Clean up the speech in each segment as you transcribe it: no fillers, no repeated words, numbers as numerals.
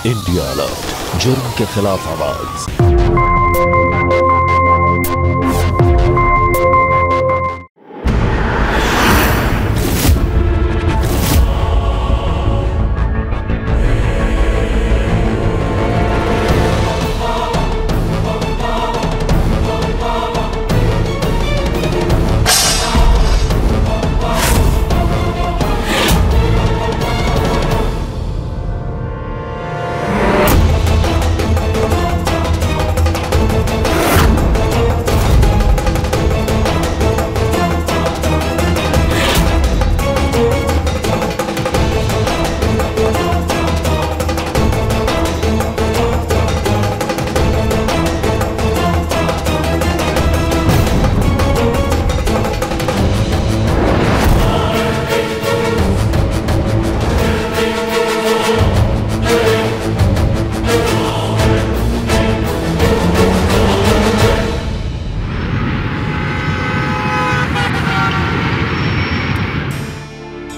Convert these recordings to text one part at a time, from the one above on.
India alert, जुर्म के खिलाफ आवाज।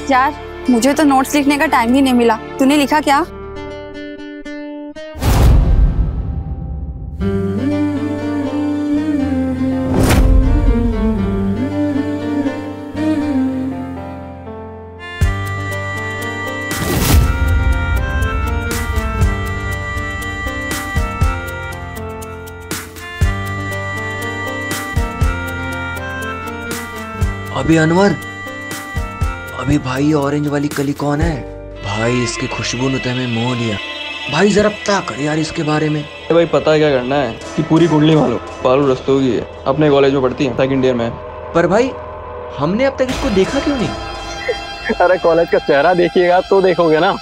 यार, मुझे तो नोट्स लिखने का टाइम ही नहीं मिला। तूने लिखा क्या? अभी अनवर, अभी भाई ऑरेंज वाली कली कौन है भाई? इसकी खुशबू ने हमें मोह लिया भाई। जरा पता कर यार इसके बारे में। भाई पता है क्या करना है कि पूरी कुंडली मालूम पारू रस्तोगी है, अपने कॉलेज में पढ़ती है, सेकंड ईयर में। पर भाई हमने अब तक इसको देखा क्यों नहीं? अरे कॉलेज का चेहरा देखिएगा तो देखोगे ना।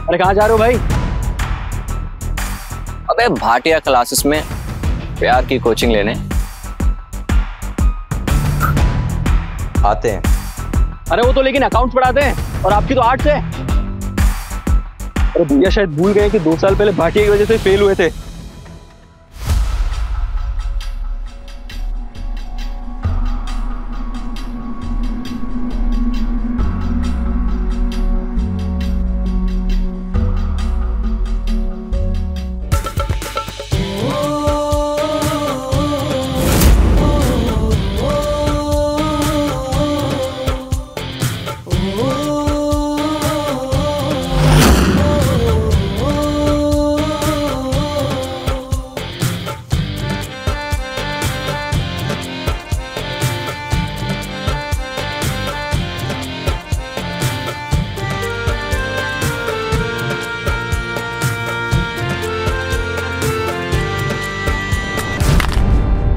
अरे कहाँ जा रहे हो भाई? अबे भाटिया क्लासेस में प्यार की कोचिंग लेने आते हैं। अरे वो तो लेकिन अकाउंट्स पढ़ाते हैं और आपकी तो आर्ट्स है। अरे भैया शायद भूल गए कि 2 साल पहले भाटिया की वजह से फेल हुए थे।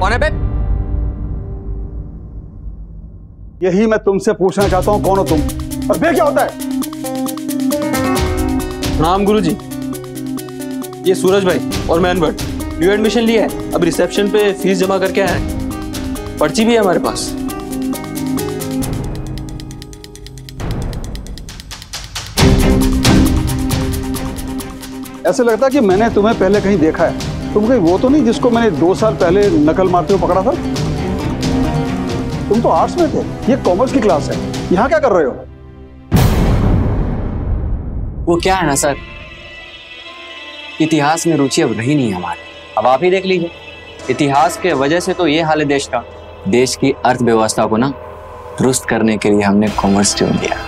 कौन है बे? यही मैं तुमसे पूछना चाहता हूँ, कौन हो तुम और बे क्या होता है? प्रणाम गुरुजी, ये सूरज भाई और मैं अनवर। न्यू एडमिशन लिया है, अब रिसेप्शन पे फीस जमा करके आए हैं। पर्ची भी है हमारे पास। ऐसे लगता है कि मैंने तुम्हें पहले कहीं देखा है। तुम कहीं वो तो नहीं जिसको मैंने 2 साल पहले नकल मारते हुए पकड़ा था? तुम तो आर्ट्स में थे, ये कॉमर्स की क्लास है। यहाँ क्या कर रहे हो? वो क्या है ना सर, इतिहास में रुचि अब रही नहीं हमारी। अब आप ही देख लीजिए, इतिहास के वजह से तो ये हाल है देश का। देश की अर्थव्यवस्था को ना दुरुस्त करने के लिए हमने कॉमर्स चुन लिया।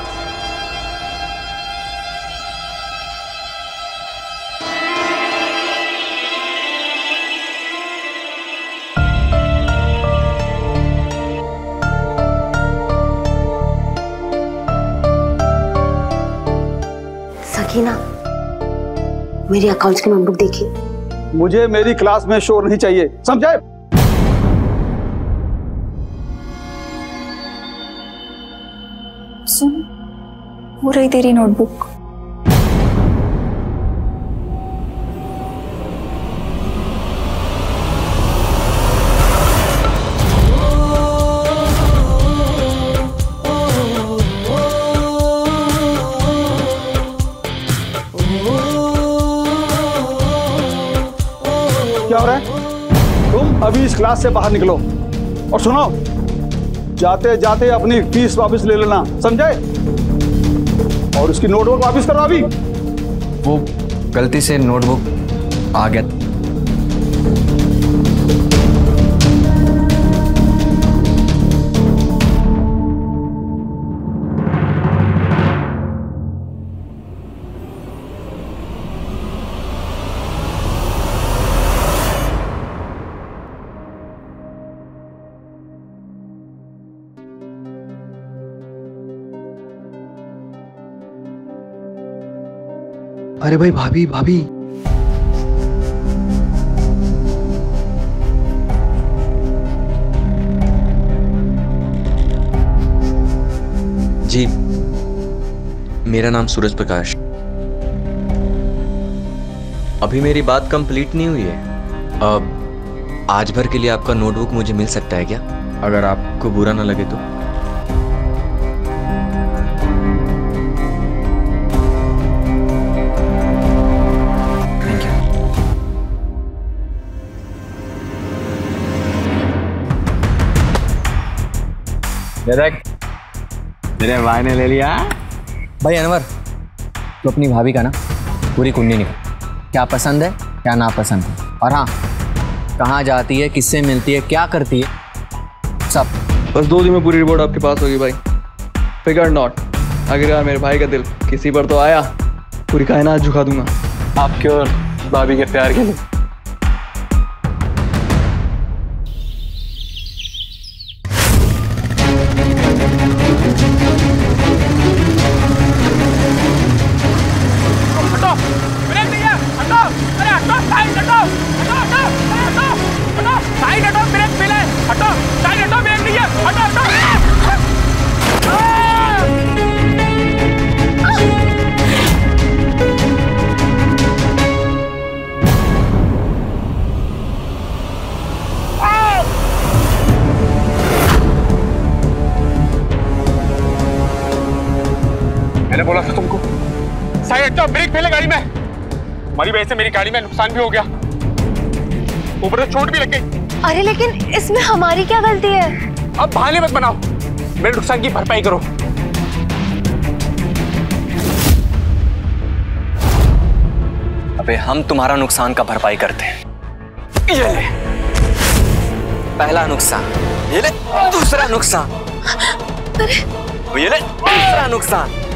सकीना, मेरी अकाउंट्स की नोटबुक देखी। मुझे मेरी क्लास में शोर नहीं चाहिए, समझे? सुन, हो रही तेरी नोटबुक। क्या हो रहा है? तुम अभी इस क्लास से बाहर निकलो और सुनो, जाते जाते अपनी फीस वापस ले लेना, समझे? और उसकी नोटबुक वापस करो अभी। वो गलती से नोटबुक आ गया। अरे भाई, भाभी भाभी, जी मेरा नाम सूरज प्रकाश। अभी मेरी बात कंप्लीट नहीं हुई है। अब आज भर के लिए आपका नोटबुक मुझे मिल सकता है क्या, अगर आपको बुरा ना लगे तो? मेरे भाई ने ले लिया। भाई अनवर, तो अपनी भाभी का ना पूरी कुंडली निकाल, क्या पसंद है क्या नापसंद है, और हाँ कहाँ जाती है, किससे मिलती है, क्या करती है, सब। बस 2 दिन में पूरी रिपोर्ट आपके पास होगी भाई। फिगर नॉट, अगर यार मेरे भाई का दिल किसी पर तो आया, पूरी कायनात झुका दूंगा आपके और भाभी के प्यार के लिए। मैंने बोला था तुमको, साइड हटो, ब्रेक फेले गाड़ी में। हमारी वजह से मेरी गाड़ी में नुकसान भी हो गया, ऊपर से चोट भी लग गई। अरे लेकिन इसमें हमारी क्या गलती है? अब बहाने मत बनाओ, मेरे नुकसान की भरपाई करो। अबे हम तुम्हारा नुकसान का भरपाई करते हैं। ये ले पहला नुकसान, ये ले दूसरा नुकसान, ये ले तीसरा नुकसान।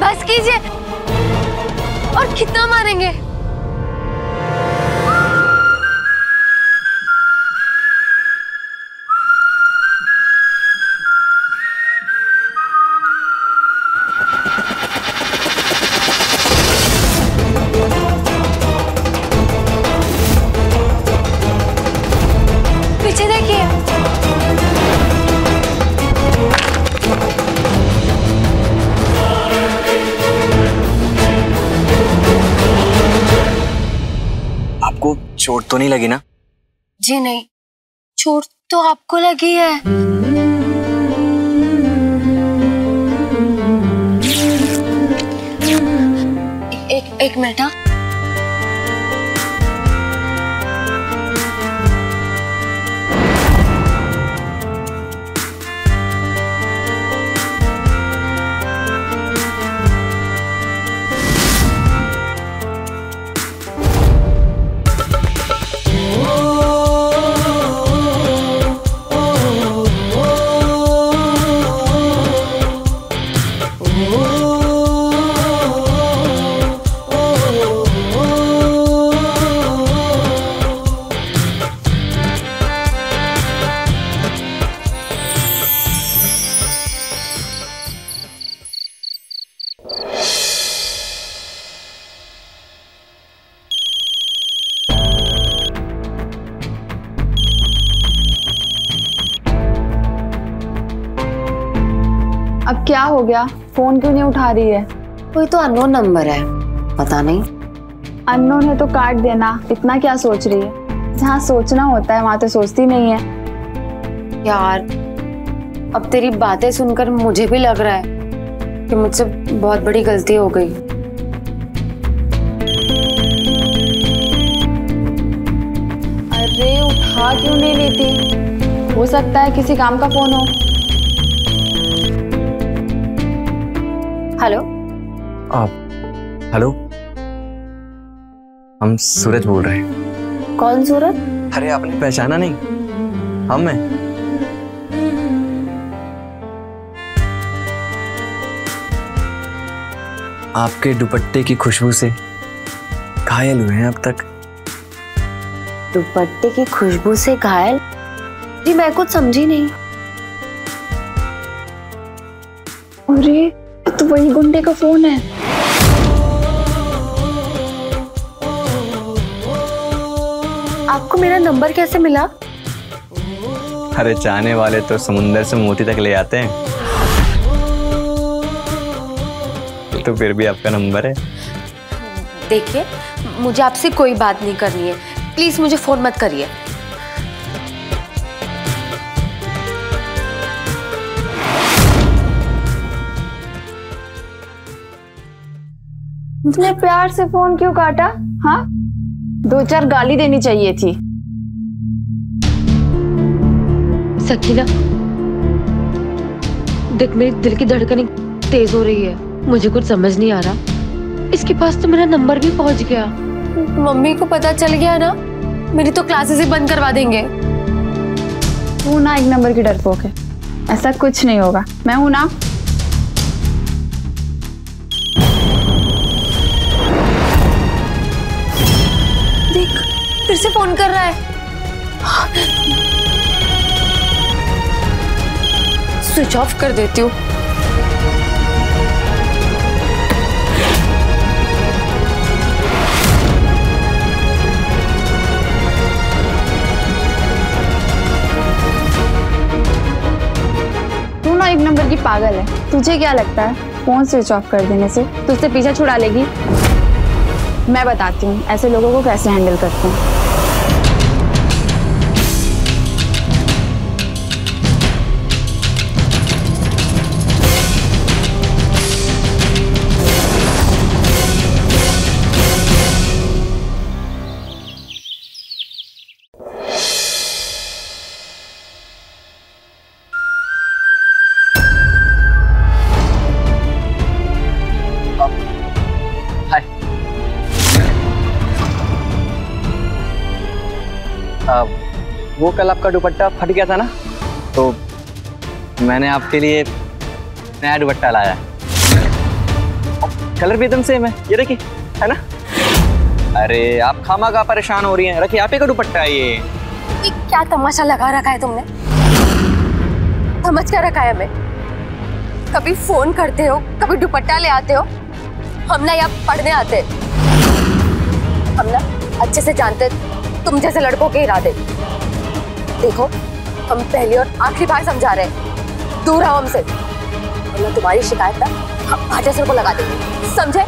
बस कीजिए, और कितना मारेंगे? पीछे देखिए। आपको चोट तो नहीं लगी ना? जी नहीं, चोट तो आपको लगी है। एक मिनट। हाँ, अब क्या हो गया? फोन क्यों नहीं उठा रही है? कोई तो अननोन नंबर है, पता नहीं। अननोन है तो काट देना, इतना क्या सोच रही है? जहाँ सोचना होता है वहां तो सोचती नहीं है। यार अब तेरी बातें सुनकर मुझे भी लग रहा है कि मुझसे बहुत बड़ी गलती हो गई। उठा क्यों नहीं लेती? हो सकता है किसी काम का फोन हो। हेलो। हेलो, हम सूरज बोल रहे हैं। कौन सूरज? अरे आपने पहचाना नहीं? हम हैं। आपके दुपट्टे की खुशबू से घायल हुए हैं अब तक। दुपट्टे की खुशबू से घायल? जी मैं कुछ समझी नहीं। अरे तो वही गुंडे का फोन है। आपको मेरा नंबर कैसे मिला? अरे चाहने वाले तो समुंदर से मोती तक ले आते हैं, तो फिर भी आपका नंबर है। देखिए, मुझे आपसे कोई बात नहीं करनी है, प्लीज मुझे फोन मत करिए। तुमने प्यार से फोन क्यों काटा? हाँ, 2-4 गाली देनी चाहिए थी। सकीना, देख मेरी दिल की धड़कन तेज हो रही है, मुझे कुछ समझ नहीं आ रहा। इसके पास तो मेरा नंबर भी पहुंच गया। मम्मी को पता चल गया ना, मेरी तो क्लासेस ही बंद करवा देंगे। तू ना एक नंबर की डरपोक है, ऐसा कुछ नहीं होगा। मैं हूं ना। देख, फिर से फोन कर रहा है। स्विच ऑफ कर देती हूँ। तू ना एक नंबर की पागल है। तुझे क्या लगता है फोन स्विच ऑफ कर देने से तुझसे पीछा छुड़ा लेगी? मैं बताती हूँ ऐसे लोगों को कैसे हैंडल करते हैं। वो कल आपका दुपट्टा फट गया था ना, तो मैंने आपके लिए नया दुपट्टा लाया है। कलर भी एकदम सेम है, ये देखिए, है ना? अरे आप खामखा परेशान हो रही हैं, रखिए आप ही का दुपट्टा है ये। क्या तमाशा लगा रखा है तुमने? समझ क्या रखा है हमें? कभी फोन करते हो, कभी दुपट्टा ले आते हो। हम ना यहाँ पढ़ने आते, हम ना अच्छे से जानते तुम जैसे लड़कों के इरादे। देखो, हम पहली और आखिरी बार समझा रहे हैं, दूर रहो हमसे, वरना तुम्हारी शिकायत ना हम भाटे सर को लगा देंगे, समझे?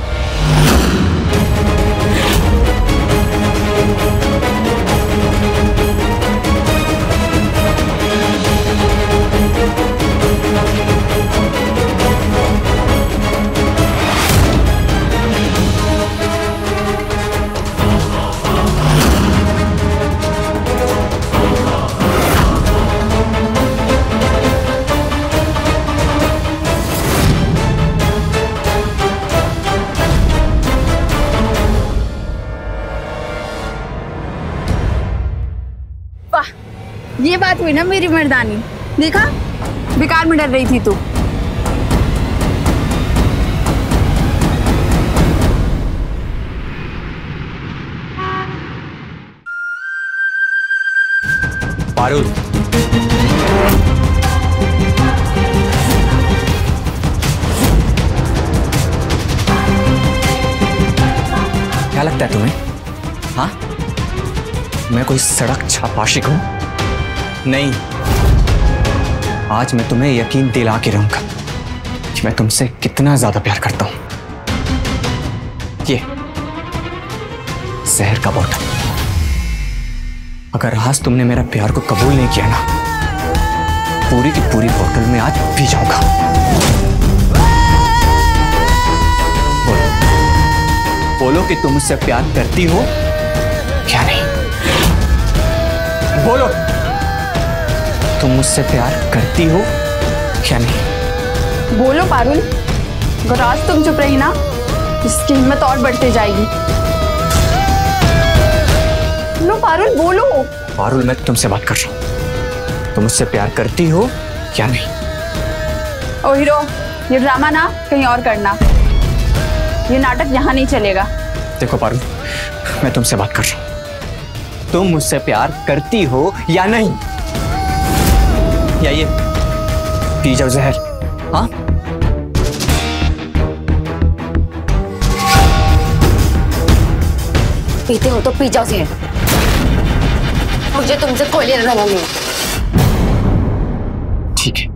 ये बात हुई ना मेरी मर्दानी। देखा, बेकार में डर रही थी तू। बारूद, क्या लगता है तुम्हें? हाँ, मैं कोई सड़क छापाशिक हूं? नहीं, आज मैं तुम्हें यकीन दिला के रहूंगा कि मैं तुमसे कितना ज्यादा प्यार करता हूं। ये जहर का बोतल, अगर आज तुमने मेरा प्यार को कबूल नहीं किया ना, पूरी की पूरी बोतल में आज पी जाऊंगा। बोलो कि तुम मुझसे प्यार करती हो क्या? नहीं बोलो, तुम मुझसे प्यार करती हो या नहीं? बोलो पारुल, अगर आज तुम चुप रही ना, इसकी हिम्मत और बढ़ती जाएगी। लो पारुल बोलो। पारुल, मैं तुमसे बात कर रहा हूँ, तुम मुझसे प्यार करती हो या नहीं? ओ हीरो, ये ड्रामा ना कहीं और करना, ये नाटक यहाँ नहीं चलेगा। देखो पारुल, मैं तुमसे बात कर रहा हूँ, तुम मुझसे प्यार करती हो या नहीं? या ये पी जाओ जहर? हाँ, पीते हो तो पी जाओ जहर, मुझे तुमसे कोई लेना देना नहीं। ठीक है।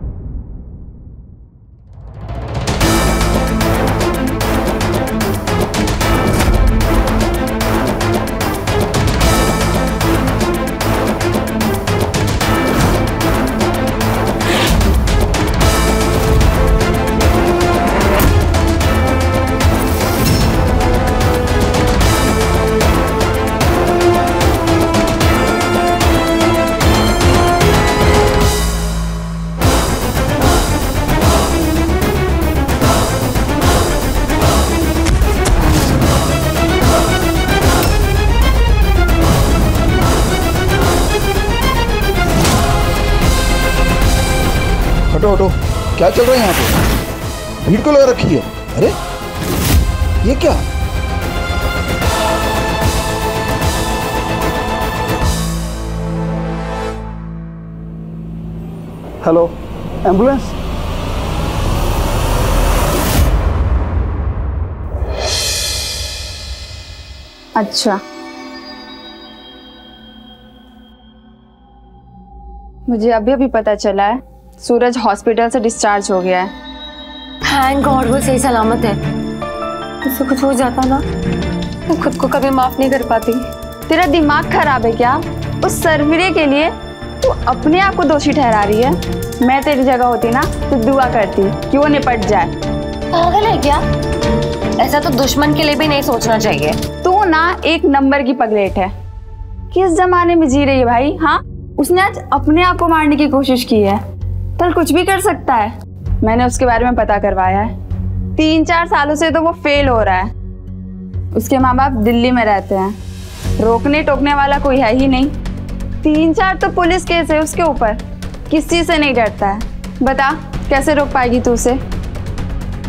हटो, क्या चल रहा है यहाँ पे? भीड़ को लगा रखी है। अरे ये क्या? Hello, ambulance? अच्छा, मुझे अभी अभी पता चला है सूरज हॉस्पिटल से डिस्चार्ज हो गया है। थैंक गॉड, वो सही सलामत है। उससे कुछ हो जाता ना, मैं खुद को कभी माफ नहीं कर पाती। तेरा दिमाग खराब है क्या? उस सरवीरे के लिए तू अपने आप को दोषी ठहरा रही है। मैं तेरी जगह होती ना तो दुआ करती कि वो निपट जाए। पागल है क्या? ऐसा तो दुश्मन के लिए भी नहीं सोचना चाहिए। तू ना एक नंबर की पगलेट है। किस जमाने में जी रही है भाई? हाँ, उसने आज अपने आप को मारने की कोशिश की है, कल कुछ भी कर सकता है। मैंने उसके बारे में पता करवाया है। 3-4 सालों से तो वो फेल हो रहा है। उसके माँ बाप दिल्ली में रहते हैं, रोकने टोकने वाला कोई है ही नहीं। 3-4 तो पुलिस केस है उसके ऊपर, किसी से नहीं डरता है। बता कैसे रोक पाएगी तू उसे?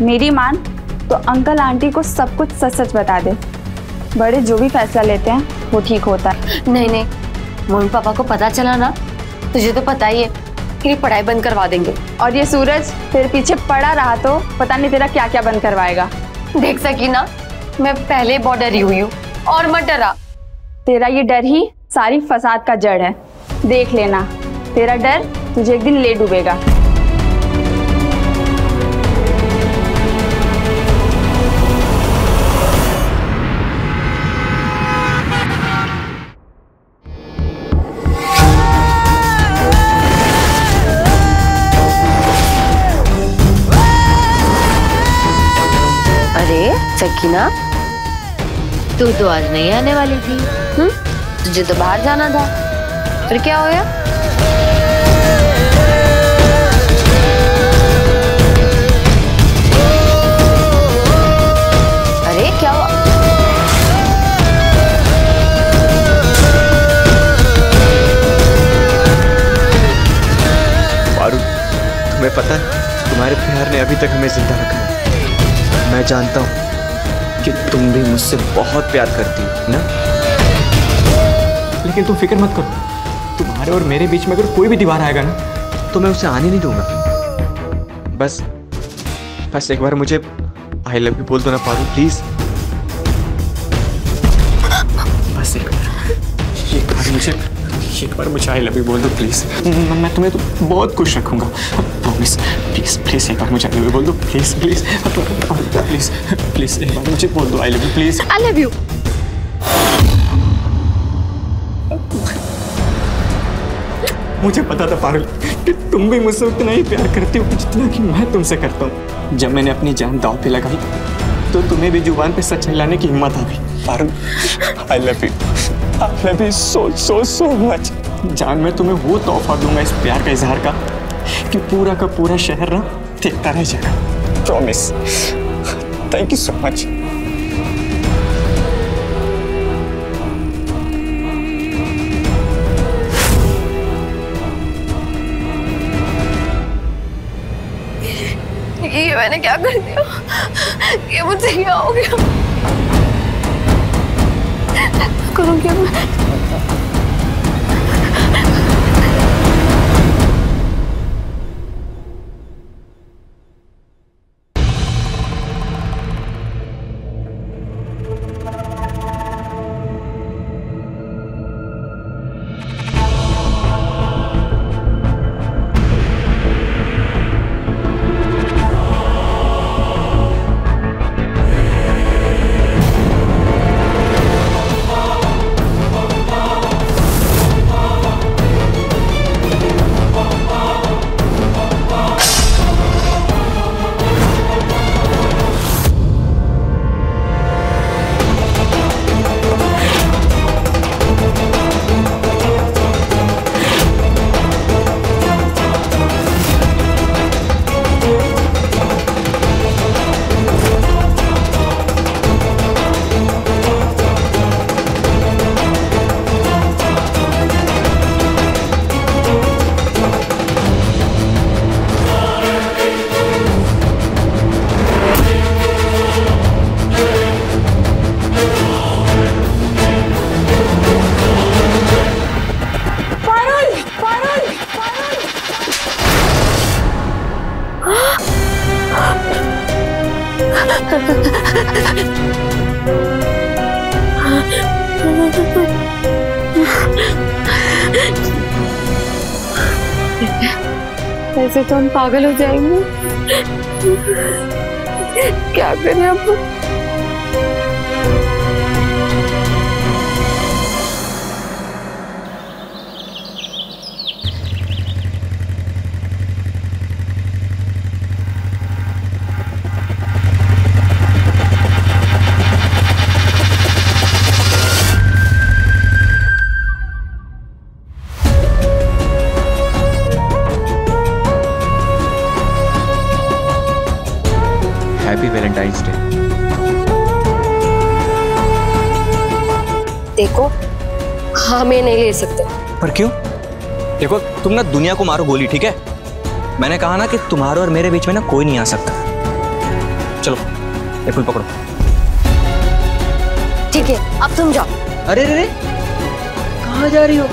मेरी मान तो अंकल आंटी को सब कुछ सच सच बता दे। बड़े जो भी फैसला लेते हैं वो ठीक होता है। नहीं, मम्मी पापा को पता चला ना, तुझे तो पता ही है कि पढ़ाई बंद करवा देंगे। और ये सूरज तेरे पीछे पड़ा रहा तो पता नहीं तेरा क्या क्या बंद करवाएगा। देख सकी ना, मैं पहले बहुत डरी हुई हूँ और मत डरा। तेरा ये डर ही सारी फसाद का जड़ है। देख लेना, तेरा डर तुझे एक दिन ले डूबेगा। सकीना, तू तो आज नहीं आने वाली थी। तुझे तो बाहर जाना था, फिर क्या हो गया? अरे क्या हुआ? पारुल, तुम्हें पता है तुम्हारे प्यार ने अभी तक हमें जिंदा रखा है। मैं जानता हूँ कि तुम भी मुझसे बहुत प्यार करती हो ना। लेकिन तुम फिक्र मत करो, तुम्हारे और मेरे बीच में अगर कोई भी दीवार आएगा ना तो मैं उसे आने नहीं दूंगा। बस एक बार मुझे आई लव यू बोल दो ना पारुल, प्लीज। बस एक बार मुझे आई लव यू बोल दो प्लीज। मैं तुम्हें तो बहुत खुश रखूंगा, प्रॉमिस। प्लीज एक बार मुझे आई लव यू बोल दो, प्लीज प्लीज प्लीज प्लीज एक बार मुझे बोल दो I love you, please. I love you. मुझे पता था पारुल कि तुम भी मुझसे उतना ही प्यार करती हो जितना कि मैं तुमसे करता हूँ। जब मैंने अपनी जान दांव पे लगाई तो तुम्हें भी जुबान पे सच हिलाने की हिम्मत आ गई। Parul, I love you so much. जान मैं तुम्हें वो तोहफा दूंगा इस प्यार का इजहार का कि पूरा का पूरा शहर ना देखता रह जाएगा। Promise. Thank you so much. ये मैंने क्या कर दिया? ये मुझसे क्या हो गया? करूँ क्या मैं? ऐसे तो हम पागल हो जाएंगे। क्या करें अब? Happy Valentine's day. देखो, हम ये नहीं ले सकते। पर क्यों? देखो तुम ना दुनिया को मारो गोली, ठीक है? मैंने कहा ना कि तुम्हारे और मेरे बीच में ना कोई नहीं आ सकता। चलो ये फूल पकड़ो। ठीक है, अब तुम जाओ। अरे रे रे, कहाँ जा रही हो?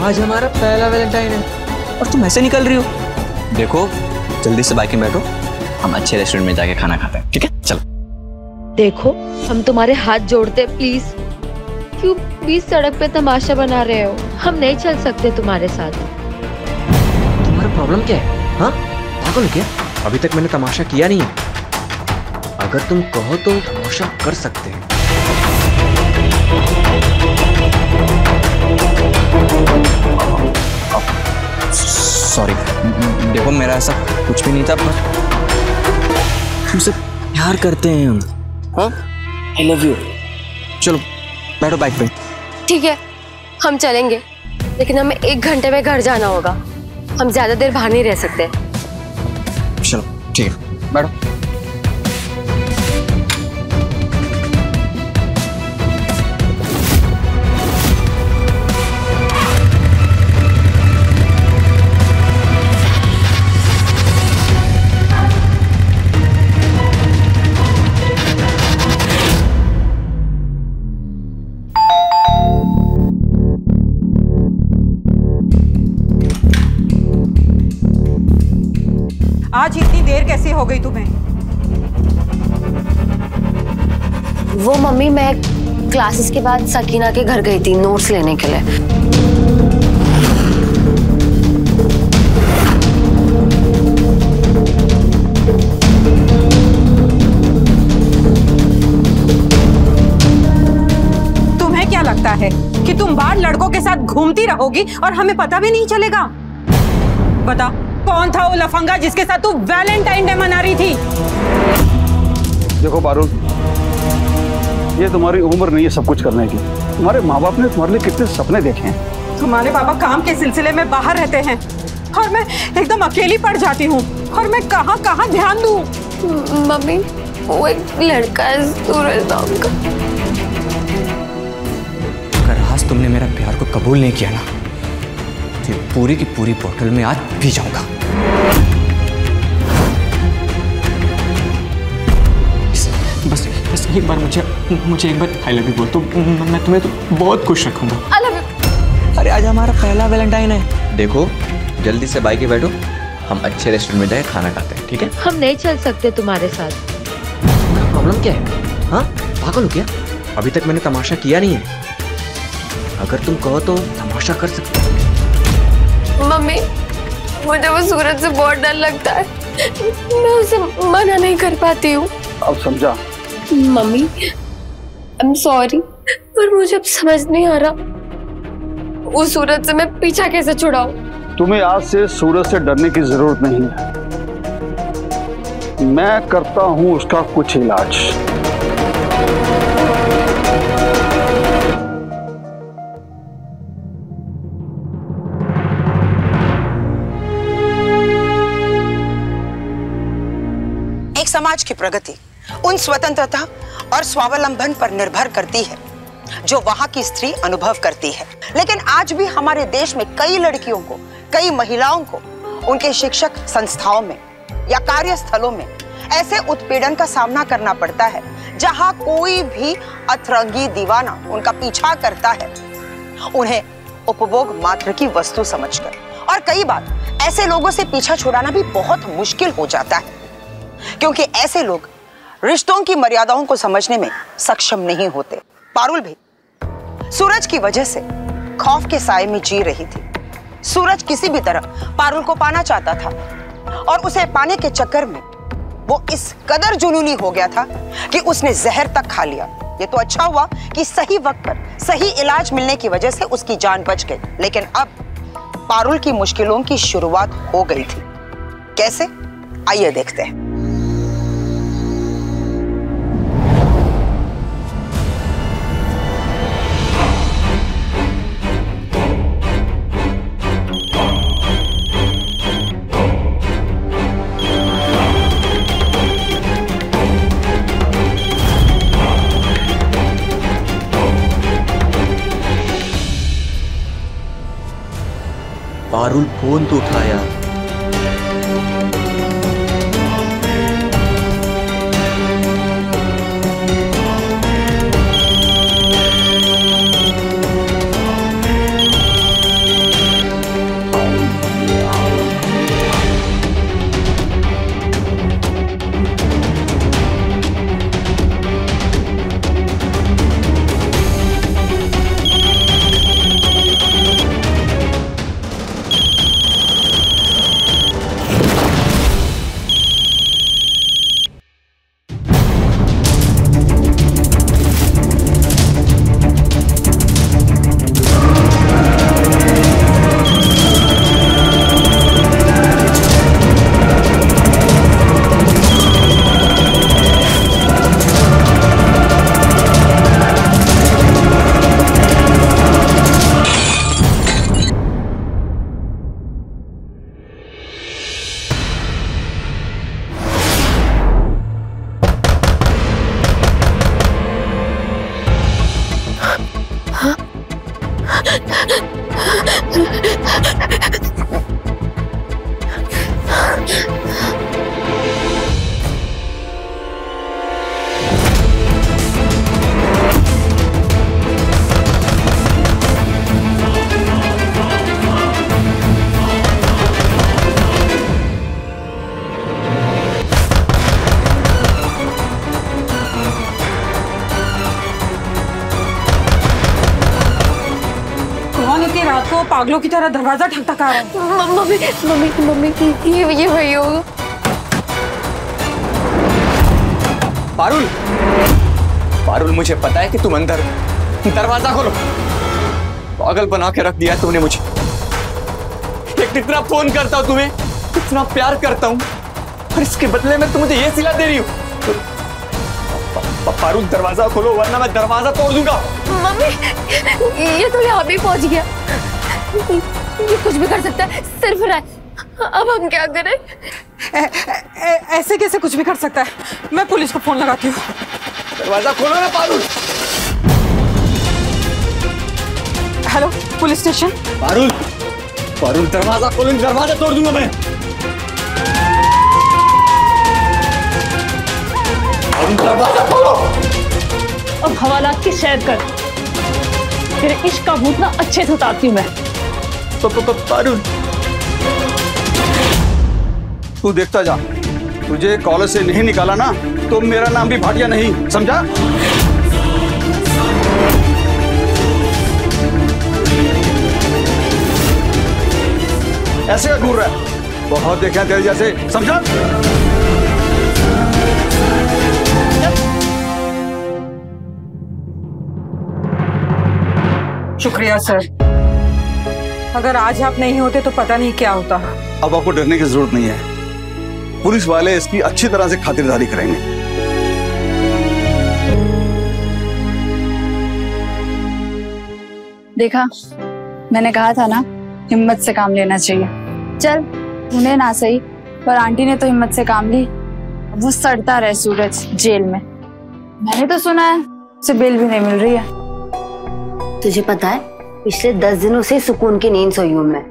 आज हमारा पहला वैलेंटाइन है और तुम ऐसे निकल रही हो। देखो जल्दी से बाइक में बैठो, हम अच्छे रेस्टोरेंट में जाके खाना खाते हैं, ठीक है? चलो। देखो हम तुम्हारे हाथ जोड़ते, प्लीज। क्यों बीच सड़क पे तमाशा बना रहे हो? हम नहीं चल सकते तुम्हारे साथ। तुम्हारा प्रॉब्लम क्या है? हाँ, पागल हो क्या? अभी तक मैंने तमाशा किया नहीं है। अगर तुम कहो तो तमाशा कर सकते हैं। सॉरी, देखो मेरा ऐसा कुछ भी नहीं था, पर तुमसे प्यार करते हैं हम। हाँ, I love you। चलो बैठो बाइक पे। ठीक है, हम चलेंगे, लेकिन हमें 1 घंटे में घर जाना होगा। हम ज्यादा देर बाहर नहीं रह सकते। चलो ठीक है, बैठो। आज इतनी देर कैसे हो गई तुम्हें? वो मम्मी, मैं क्लासेस के बाद सकीना के घर गई थी नोट्स लेने के लिए। तुम्हें क्या लगता है कि तुम बाहर लड़कों के साथ घूमती रहोगी और हमें पता भी नहीं चलेगा? बता, कौन था वो लफंगा जिसके साथ तू वैलेंटाइन डे मना रही थी? देखो पारुल, ये तुम्हारी उम्र नहीं है सब कुछ करने की। तुम्हारे माँ बाप ने तुम्हारे लिए कितने सपने देखे हैं। तुम्हारे पापा काम के सिलसिले में बाहर रहते हैं और मैं एकदम अकेली पड़ जाती हूँ और मैं कहाँ कहाँ ध्यान दूँ। मम्मी वो एक लड़का है सूरज नाम का। अगर आज तुमने मेरा प्यार को कबूल नहीं किया ना तो पूरी की पूरी बोतल में आज पी जाऊंगा। बस एक बार मुझे एक बार आई लव यू बोल तो मैं तुम्हें तो बहुत खुश रखूंगा। I love you. अरे आज हमारा पहला वैलेंटाइन है। देखो जल्दी से बाइक पे बैठो, हम अच्छे रेस्टोरेंट में जाए खाना खाते हैं, ठीक है? हम नहीं चल सकते तुम्हारे साथ। तुम्हारा प्रॉब्लम क्या है? हाँ पागल हो क्या? अभी तक मैंने तमाशा किया नहीं है। अगर तुम कहो तो तमाशा कर सकते हो। मम्मी मुझे वो सूरज से बहुत डर लगता है, मैं उसे मना नहीं कर पाती हूँ। अब समझा? मम्मी आई एम सॉरी, पर मुझे अब समझ नहीं आ रहा उस सूरज से मैं पीछा कैसे छुड़ाऊं। तुम्हें आज से सूरज से डरने की जरूरत नहीं है, मैं करता हूं उसका कुछ इलाज। एक समाज की प्रगति उन स्वतंत्रता और स्वावलंबन पर निर्भर करती है जो वहां की स्त्री अनुभव करती है। लेकिन आज भी हमारे देश में कई लड़कियों को, कई महिलाओं को उनके शिक्षक संस्थाओं में या कार्यस्थलों में ऐसे उत्पीड़न का सामना करना पड़ता है जहां कोई भी अतरंगी दीवाना उनका पीछा करता है, उन्हें उपभोग मात्र की वस्तु समझकर। और कई बार ऐसे लोगों से पीछा छुड़ाना भी बहुत मुश्किल हो जाता है, क्योंकि ऐसे लोग रिश्तों की मर्यादाओं को समझने में सक्षम नहीं होते। पारुल भी सूरज की वजह से खौफ के साए में जी रही थी। सूरज किसी भी तरह पारुल को पाना चाहता था और उसे पाने के चक्कर में वो इस कदर जुनूनी हो गया था कि उसने जहर तक खा लिया। ये तो अच्छा हुआ कि सही वक्त पर सही इलाज मिलने की वजह से उसकी जान बच गई, लेकिन अब पारुल की मुश्किलों की शुरुआत हो गई थी। कैसे? आइए देखते हैं। पारुल फोन तो उठाया। रात को पागलों की तरह दरवाजा ठकठका रहा है। मम्मी मम्मी मम्मी ये वही होगा। पारुल, पारुल मुझे पता है कि तुम अंदर, दरवाजा खोलो। पागल बना के रख दिया है तुमने मुझे। कितना फोन करता हूँ तुम्हें, कितना प्यार करता हूँ, और इसके बदले में तुम मुझे ये सिला दे रही हो। पारुल दरवाजा खोलो वरना मैं दरवाजा तोड़ दूंगा। मम्मी ये तो यहाँ भी पहुंच गया। ये कुछ भी कर सकता है, सिर्फ राय। अब हम क्या करें? ऐसे कैसे कुछ भी कर सकता है? मैं पुलिस को फोन लगाती हूँ। दरवाजा खोलो ना Parul. Hello, police station. Parul, Parul दरवाजा खोलो, दरवाजा तोड़ दूंगा मैं। पारुल दरवाजा खोलो। अब हवालात की सैर कर, तेरे इश्क का भूत ना अच्छे से उतारती हूँ मैं। पारुल, तू देखता जा, तुझे कॉलेज से नहीं निकाला ना तो मेरा नाम भी भाटिया नहीं, समझा? ऐसे घूर रहा है, बहुत देखा तेरे जैसे, समझा? शुक्रिया सर, अगर आज आप नहीं होते तो पता नहीं क्या होता। अब आपको डरने की जरूरत नहीं है, पुलिस वाले इसकी अच्छी तरह से खातिरदारी करेंगे। देखा, मैंने कहा था ना, हिम्मत से काम लेना चाहिए। चल, उन्हें ना सही, पर आंटी ने तो हिम्मत से काम ली। वो सड़ता रहे सूरज जेल में। मैंने तो सुना है उसे बेल भी नहीं मिल रही है। तुझे पता है, पिछले 10 दिनों से सुकून की नींद सोई हूं मैं,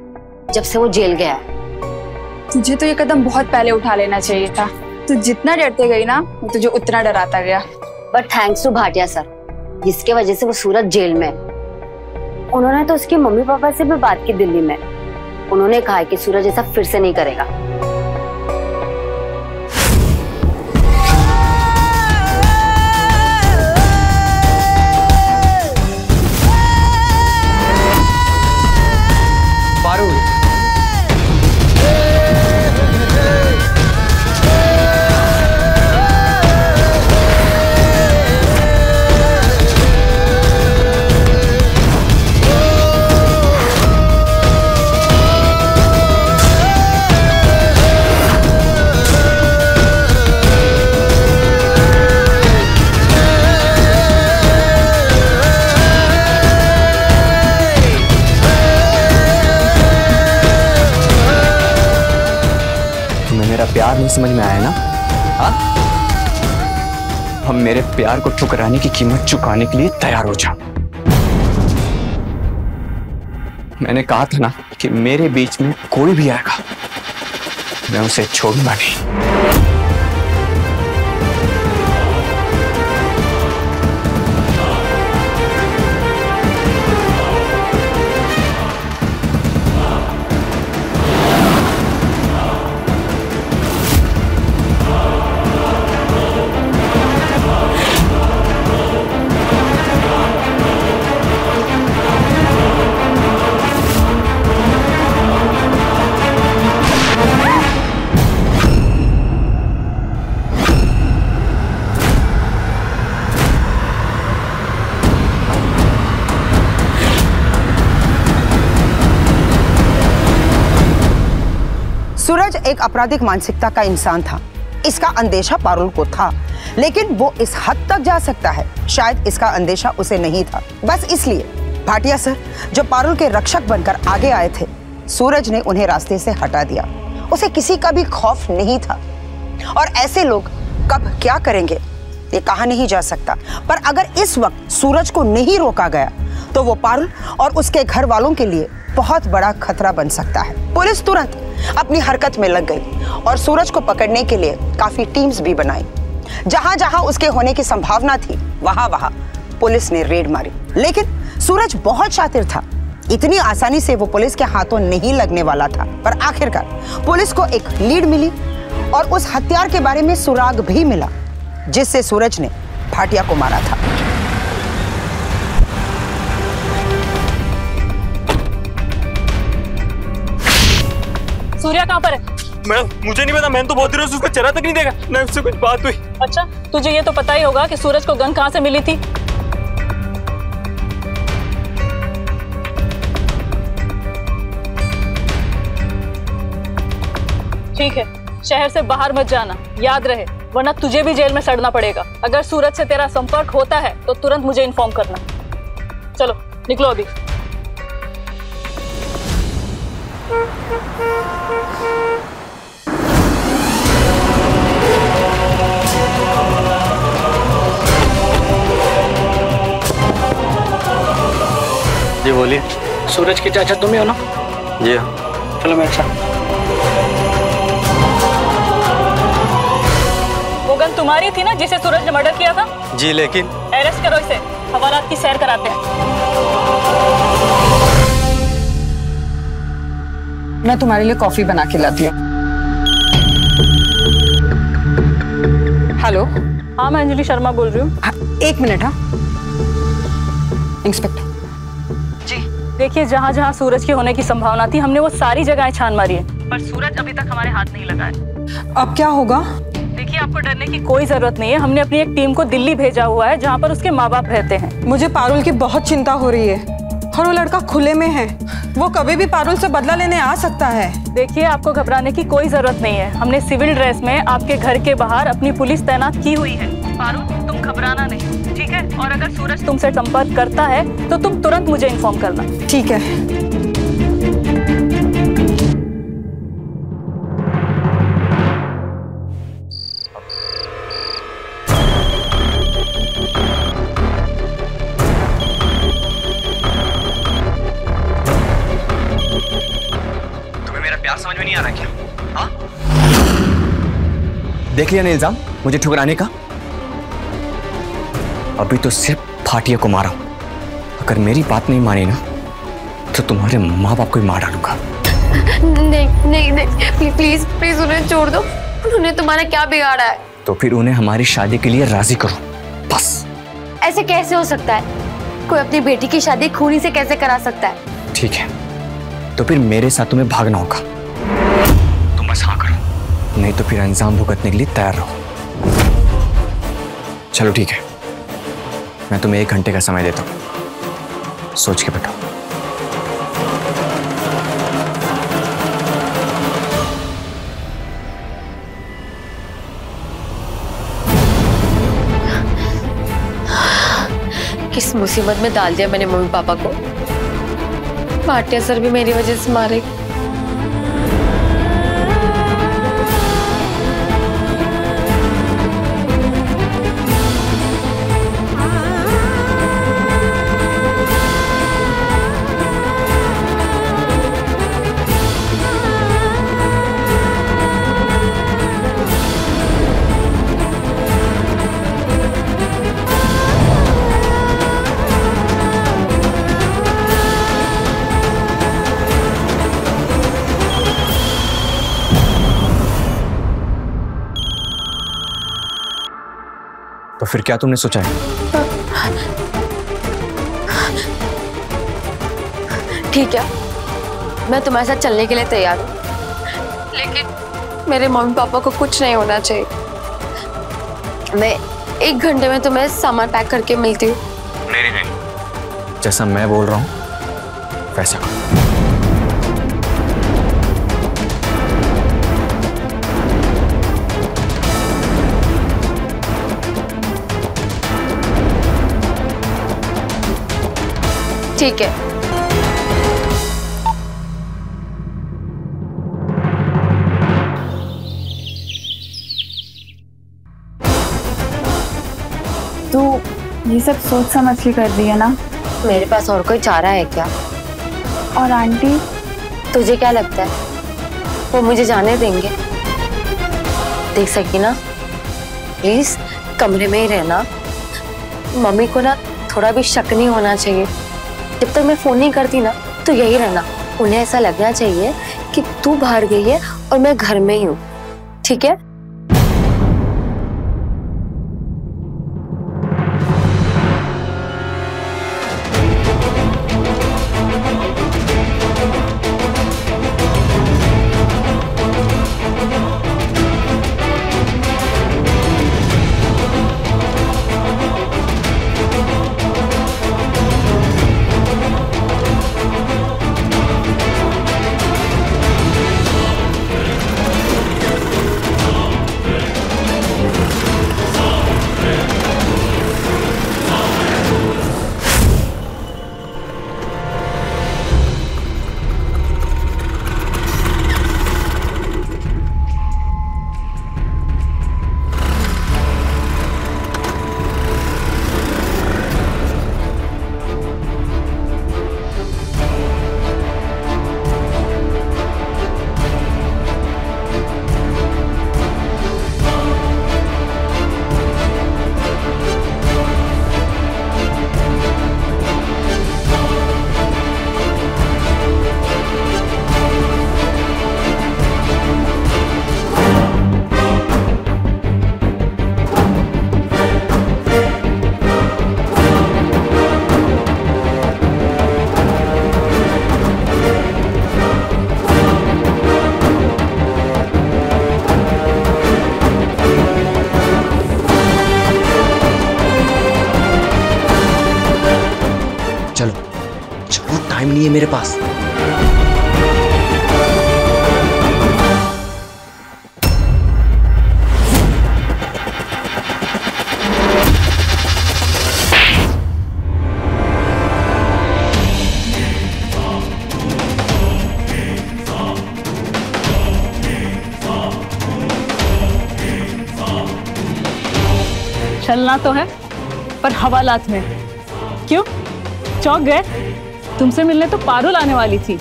जब से वो जेल गया है। तुझे तो ये कदम बहुत पहले उठा लेना चाहिए था। तू जितना डरते गई ना, वो तुझे उतना डराता गया। But thanks to Bhatia sir, जिसके वजह से वो सूरज जेल में। उन्होंने तो उसके मम्मी पापा से भी बात की दिल्ली में। उन्होंने कहा कि सूरज ऐसा फिर से नहीं करेगा। प्यार नहीं समझ में आया ना? हाँ? हम मेरे प्यार को ठुकराने की कीमत चुकाने के लिए तैयार हो जाओ। मैंने कहा था ना कि मेरे बीच में कोई भी आएगा, मैं उसे छोड़ूंगा नहीं। सूरज एक आपराधिक मानसिकता का इंसान था, इसका अंदेशा पारुल को था, लेकिन वो इस हद तक जा सकता है, शायद इसका अंदेशा उसे नहीं था। बस इसलिए भाटिया सर, जो पारुल के रक्षक बनकर आगे आए थे, सूरज ने उन्हें रास्ते से हटा दिया। उसे किसी का भी खौफ नहीं था, और ऐसे लोग कब क्या करेंगे ये कहा नहीं जा सकता। पर अगर इस वक्त सूरज को नहीं रोका गया तो वो पारुल और उसके घर वालों के लिए बहुत बड़ा खतरा बन सकता है। पुलिस तुरंत अपनी हरकत में लग गई और सूरज को पकड़ने के लिए काफी टीम्स भी बनाई। जहां जहां उसके होने की संभावना थी, वहां वहां पुलिस ने रेड मारी। लेकिन सूरज बहुत शातिर था, इतनी आसानी से वो पुलिस के हाथों नहीं लगने वाला था। पर आखिरकार पुलिस को एक लीड मिली और उस हथियार के बारे में सुराग भी मिला जिससे सूरज ने भाटिया को मारा था। सूर्या कहाँ पर है? मैडम मुझे नहीं पता, मैंने तो बहुत दिनों से उसका चेहरा तक नहीं देखा, न उससे कुछ बात हुई। अच्छा, तुझे ये तो पता ही होगा कि सूरज को गन कहाँ से मिली थी? ठीक है, शहर से बाहर मत जाना, याद रहे, वरना तुझे भी जेल में सड़ना पड़ेगा। अगर सूरज से तेरा संपर्क होता है तो तुरंत मुझे इन्फॉर्म करना। चलो निकलो अभी। जी बोलिए। सूरज के चाचा तुम ही हो ना? जी हाँ। चलो मेरे साथ। वो गन तुम्हारी थी ना जिसे सूरज ने मर्डर किया था? जी, लेकिन अरेस्ट करो इसे, हवालात की सैर कराते हैं। मैं तुम्हारे लिए कॉफी बना के लाती हूँ। हेलो। हाँ, मैं अंजलि शर्मा बोल रही हूँ। एक मिनट। हाँ इंस्पेक्टर जी। देखिए, जहाँ जहाँ सूरज के होने की संभावना थी हमने वो सारी जगहें छान मारी है, पर सूरज अभी तक हमारे हाथ नहीं लगा है। अब क्या होगा? देखिए, आपको डरने की कोई जरूरत नहीं है। हमने अपनी एक टीम को दिल्ली भेजा हुआ है जहाँ पर उसके माँ बाप रहते हैं। मुझे पारुल की बहुत चिंता हो रही है और वो लड़का खुले में है। वो कभी भी पारुल से बदला लेने आ सकता है। देखिए, आपको घबराने की कोई जरूरत नहीं है। हमने सिविल ड्रेस में आपके घर के बाहर अपनी पुलिस तैनात की हुई है। पारुल, तुम घबराना नहीं, ठीक है? और अगर सूरज तुमसे संपर्क करता है तो तुम तुरंत मुझे इन्फॉर्म करना। ठीक है। समझ में नहीं आ रहा क्या? हाँ? देख लिया ना इल्जाम मुझे ठुकराने का? अभी तो सिर्फ भाटिया को मारा हूं। अगर मेरी बात नहीं मानी ना तो तुम्हारे माँ बाप को ही मार डालूंगा। नहीं नहीं नहीं, प्लीज प्लीज उन्हें छोड़ दो। उन्होंने तुम्हारा क्या बिगाड़ा है? तो फिर उन्हें हमारी शादी के लिए राजी करो, बस। ऐसे कैसे हो सकता है? कोई अपनी बेटी की शादी खूनी से कैसे करा सकता है? ठीक है, तो फिर मेरे साथ तुम्हें भागना होगा। तुम बस हाँ करो, नहीं तो फिर अंजाम भुगतने के लिए तैयार रहो। चलो ठीक है, मैं तुम्हें 1 घंटे का समय देता हूँ, सोच के बताओ। किस मुसीबत में डाल दिया मैंने मम्मी पापा को। भाटिया सर भी मेरी वजह से मारे। तो फिर क्या तुमने सोचा है? ठीक है, मैं तुम्हारे साथ चलने के लिए तैयार हूँ, लेकिन मेरे मम्मी पापा को कुछ नहीं होना चाहिए। मैं 1 घंटे में तुम्हें सामान पैक करके मिलती हूँ। नहीं, जैसा मैं बोल रहा हूँ वैसा करो। ठीक है। तू ये सब सोच समझ के कर दी है ना? मेरे पास और कोई चारा है क्या? और आंटी? तुझे क्या लगता है वो मुझे जाने देंगे? देख सकी ना, प्लीज कमरे में ही रहना। मम्मी को ना थोड़ा भी शक नहीं होना चाहिए। जब तक मैं फोन नहीं करती ना तो यही रहना। उन्हें ऐसा लगना चाहिए कि तू बाहर गई है और मैं घर में ही हूँ, ठीक है? सुनिए मेरे पास। चलना तो है पर हवालात में। क्यों चौंक गए? तुमसे मिलने तो पारुल आने वाली थी,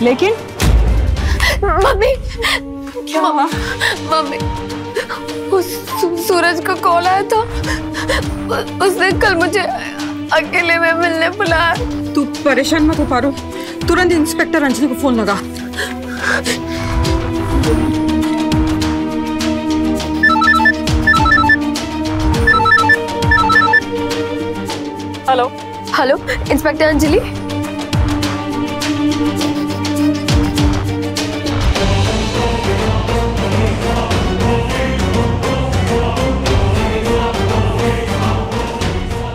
लेकिन मम्मी क्या हुआ? मम्मी उस सूरज का कॉल आया था। उसने कल मुझे अकेले में मिलने बुलाया। तू परेशान मत हो पारुल, तुरंत इंस्पेक्टर अंजलि को फोन लगा। Hello hello inspector Anjali.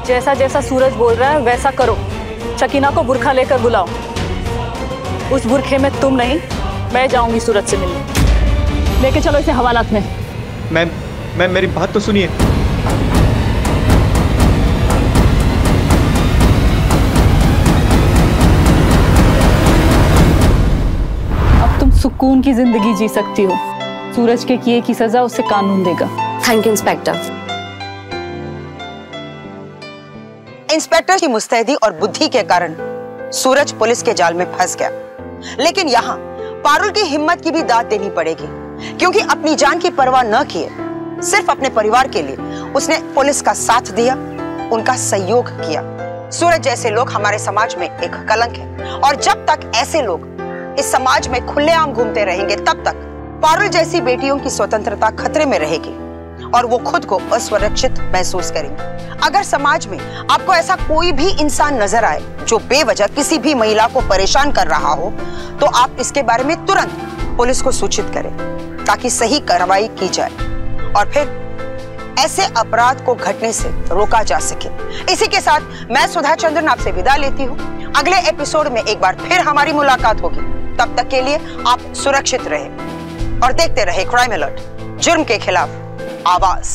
जैसा जैसा सूरज बोल रहा है वैसा करो। शकीना को बुरखा लेकर बुलाओ। उस बुरखे में तुम नहीं, मैं जाऊंगी सूरज से मिलने। लेके चलो इसे हवालात में। मैम मेरी बात तो सुनिए। सुकून की जिंदगी जी सकती हो। सूरज के किए की सजा उसे कानून देगा। Thank you inspector. इंस्पेक्टर की मुस्तैदी और बुद्धि के कारण सूरज पुलिस के जाल में फंस गया, लेकिन यहाँ पारुल की हिम्मत की भी दाद देनी पड़ेगी, क्योंकि अपनी जान की परवाह न किए सिर्फ अपने परिवार के लिए उसने पुलिस का साथ दिया, उनका सहयोग किया। सूरज जैसे लोग हमारे समाज में एक कलंक है, और जब तक ऐसे लोग इस समाज में खुलेआम घूमते रहेंगे तब तक पारुल जैसी बेटियों की स्वतंत्रता खतरे में रहेगी और वो खुद को असुरक्षित महसूस करेंगे। अगर समाज में आपको ऐसा कोई भी इंसान नजर आए जो बेवजह किसी भी महिला को परेशान कर रहा हो, तो आप इसके बारे में तुरंत पुलिस को सूचित करें ताकि सही कार्रवाई की जाए और फिर ऐसे अपराध को घटने से रोका जा सके। इसी के साथ मैं सुधा चंद्रन आपसे विदा लेती हूँ। अगले एपिसोड में एक बार फिर हमारी मुलाकात होगी। तब तक के लिए आप सुरक्षित रहे और देखते रहे क्राइम अलर्ट, जुर्म के खिलाफ आवाज।